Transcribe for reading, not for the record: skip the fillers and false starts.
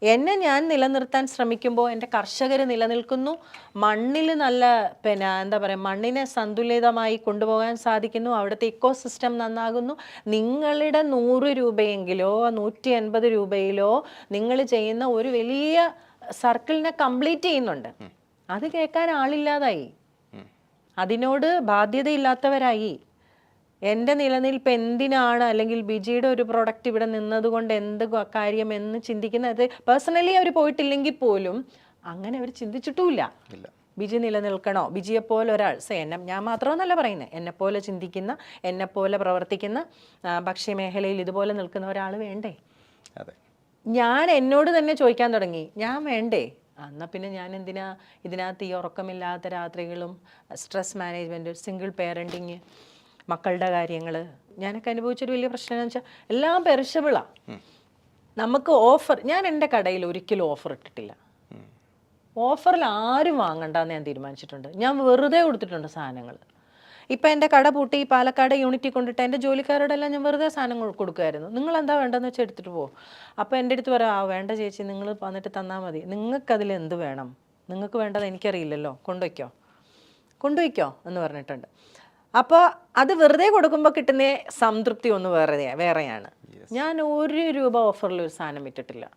എന്നെ ഞാൻ നിലനിർത്താൻ ശ്രമിക്കുമ്പോൾ എൻ്റെ കർഷകർ നിലനിൽക്കുന്നു, മണ്ണിൽ നല്ല എന്താ പറയുക, മണ്ണിനെ സന്തുലിതമായി കൊണ്ടുപോകാൻ സാധിക്കുന്നു, അവിടുത്തെ ഇക്കോ സിസ്റ്റം നന്നാകുന്നു. നിങ്ങളുടെ 100 രൂപയെങ്കിലോ 180 രൂപയിലോ നിങ്ങൾ ചെയ്യുന്ന ഒരു വലിയ സർക്കിളിനെ കംപ്ലീറ്റ് ചെയ്യുന്നുണ്ട്. അത് കേൾക്കാൻ ആളില്ലാതായി, അതിനോട് ബാധ്യതയില്ലാത്തവരായി. എൻ്റെ നിലനിൽപ്പ് എന്തിനാണ്, അല്ലെങ്കിൽ ബിജിയുടെ ഒരു പ്രൊഡക്റ്റ് ഇവിടെ നിന്നതുകൊണ്ട് എന്ത് കാര്യം എന്ന് ചിന്തിക്കുന്നത് പേഴ്സണലി അവർ പോയിട്ടില്ലെങ്കിൽ പോലും അങ്ങനെ അവർ ചിന്തിച്ചിട്ടുമില്ല. ബിജി നിലനിൽക്കണോ, ബിജിയെപ്പോലെ ഒരാൾ ഞാൻ മാത്രമെന്നല്ല പറയുന്നത്, എന്നെപ്പോലെ ചിന്തിക്കുന്ന, എന്നെപ്പോലെ പ്രവർത്തിക്കുന്ന, ഭക്ഷ്യമേഖലയിൽ ഇതുപോലെ നിൽക്കുന്ന ഒരാൾ വേണ്ടേ? ഞാൻ എന്നോട് തന്നെ ചോദിക്കാൻ തുടങ്ങി, ഞാൻ വേണ്ടേ? എന്നാൽ പിന്നെ ഞാൻ എന്തിനാ ഇതിനകത്ത് ഈ ഉറക്കമില്ലാത്ത രാത്രികളും, സ്ട്രെസ് മാനേജ്മെൻറ്റ്, സിംഗിൾ പേരൻറ്റിങ്, മക്കളുടെ കാര്യങ്ങൾ. ഞാനൊക്കെ അനുഭവിച്ചൊരു വലിയ പ്രശ്നം എന്ന് വെച്ചാൽ എല്ലാം പെരിഷബിളാണ്. നമുക്ക് ഓഫർ, ഞാൻ എൻ്റെ കടയിൽ ഒരിക്കലും ഓഫർ ഇട്ടിട്ടില്ല. ഓഫറിൽ ആരും വാങ്ങണ്ടെന്ന് ഞാൻ തീരുമാനിച്ചിട്ടുണ്ട്. ഞാൻ വെറുതെ കൊടുത്തിട്ടുണ്ട് സാധനങ്ങൾ. ഇപ്പം എൻ്റെ കട പൂട്ടി പാലക്കാട് യൂണിറ്റിൽ കൊണ്ടിട്ട് എൻ്റെ ജോലിക്കാരോടെല്ലാം ഞാൻ വെറുതെ സാധനങ്ങൾ കൊടുക്കുമായിരുന്നു. നിങ്ങൾ എന്താ വേണ്ടതെന്ന് വെച്ചാൽ എടുത്തിട്ട് പോകും. അപ്പോൾ എൻ്റെ അടുത്ത് പറയാം, വേണ്ട ചേച്ചി, നിങ്ങൾ വന്നിട്ട് തന്നാൽ മതി, നിങ്ങൾക്കതിൽ എന്ത് വേണം, നിങ്ങൾക്ക് വേണ്ടത് എനിക്കറിയില്ലല്ലോ, കൊണ്ടുവയ്ക്കോ എന്ന് പറഞ്ഞിട്ടുണ്ട്. അപ്പോൾ അത് വെറുതെ കൊടുക്കുമ്പോൾ കിട്ടുന്ന സംതൃപ്തി ഒന്ന് വേറെയാണ്. ഞാൻ 1 രൂപ ഓഫറിൽ ഒരു സാധനം ഇട്ടിട്ടില്ല.